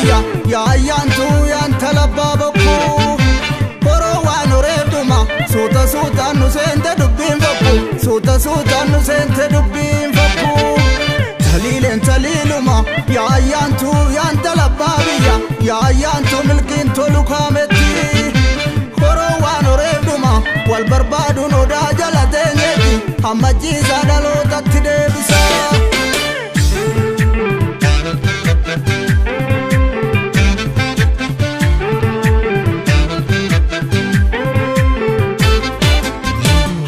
biyya yaayyaantu yaanta labbaa bokkuu boroo waan oreeduma suuta suutaan nu seente dubbiin fakku suuta suutaan nu seente dubbiin fakku taliileen taliiluma yaayyaantu yaanta labbaa biyya yaayyaantu milkiin tolu kaametti boroo waan oreeduma wal barbaaduun odaa jala teenyeeti hamma jiisaa dhalootatti deebisa.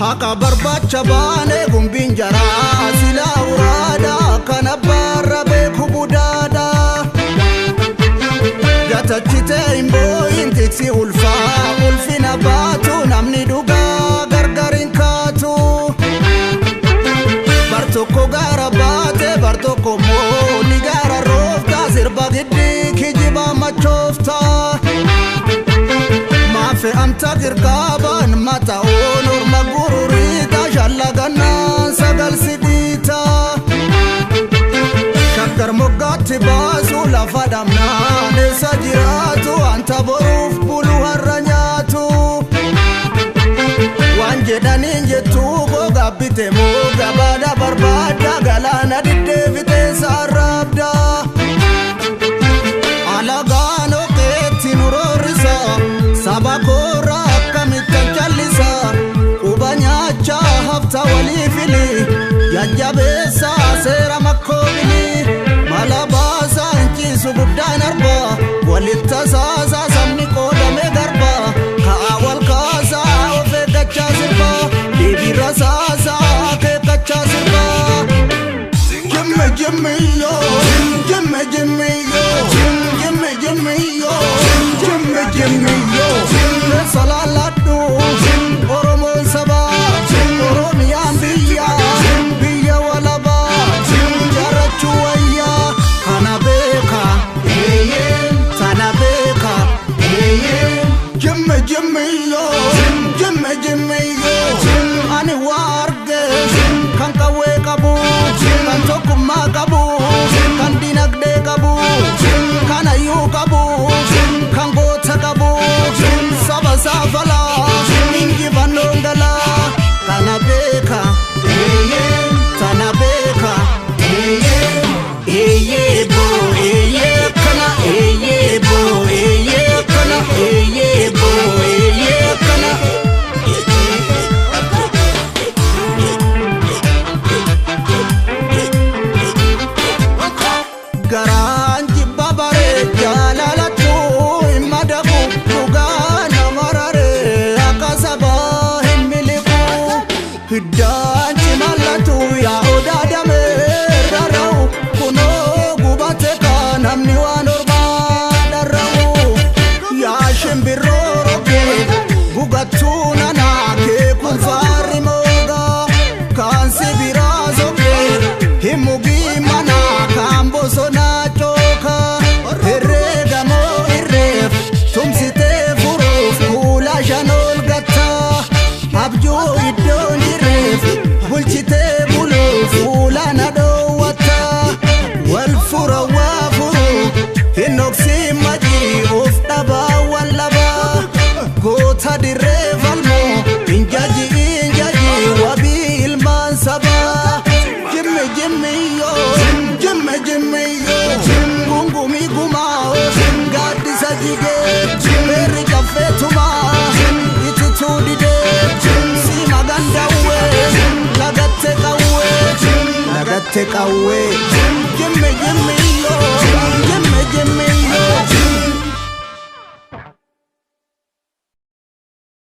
Haka barbacha baane gumbiin jaraa silaa uraada kana barra beeku budaada gatachite imbooyin tiksi ulfina baatu namni dhugaa gargarin kaatu bartokko gaara baate bartokko moo ni gaara roofta sirba giddi kijiba machoofta maafe amta girgaaban mata oonor magururita shallagannaan sagal sidhiita shakkar moggaatti baasu lafa dhamnaan eessa jiraatu anta boruuf bulu har'a nyaatu waan jedhaniin jettu gogabbite moo gabaadha barbaadda galaana diddeebitee saarraabda alagaan okeetti nu roorrisa saba koora akkamittan callisa quba nyaachaa hafta waliifili jajjabeessa seera makkoobili mala baasa hinchiisu guddaan arba walitta saasa sabni qoodame garba ka'aa wal kaasaa of eeggachaa sirba deebirra saasaa akeekkachaa sirba jimme jimmiyo jimme jimmiyo jimme jimmiyo jimme jimmiyo salaaladhu oromoon sabaa oromiyaan biyya walabaa jaarachuu wayyaa kana beeka sana beeka jimme jimmiyo jimme jimmiyo ani waa arge kan qawwee qabu kan tokkummaa qabu kan dinagdee qabu kan hayyuu qabu kan goota qabu saba saafala injifannoon gala kana beeka sana beeka bo kana bo kana bo kana garaan jibba baree jaalalatu hin madabu dhugaa nama raree akka sabaa hin miliqu hiddaan cimallatu yaa odaa damee rarra'u kunoo gubate kan namni waan ormaa dharra'u yaa shimbirroo roggee gugattuu nanaa kee kun faarri moogaa kan sibiraa soggee hin mugii manaa kan bosonaa cooka herreegamoo irreef tumsitee furuuf kuula shan ol gatta abjuu iddoon irreef bulchitee buluuf fuula na dhoowwatta wal fura waa furu hin dhoksin majii of dhabaa wal labaa goota dirree falmoo hin jaji wabii ilmaan sabaa jimme jimmiyo jimme jimmiyo gungumii gumaa gaaddisa jigee meerri caffeetumaa itituu didee si magandawwee lagatte qawwee jimme jimmi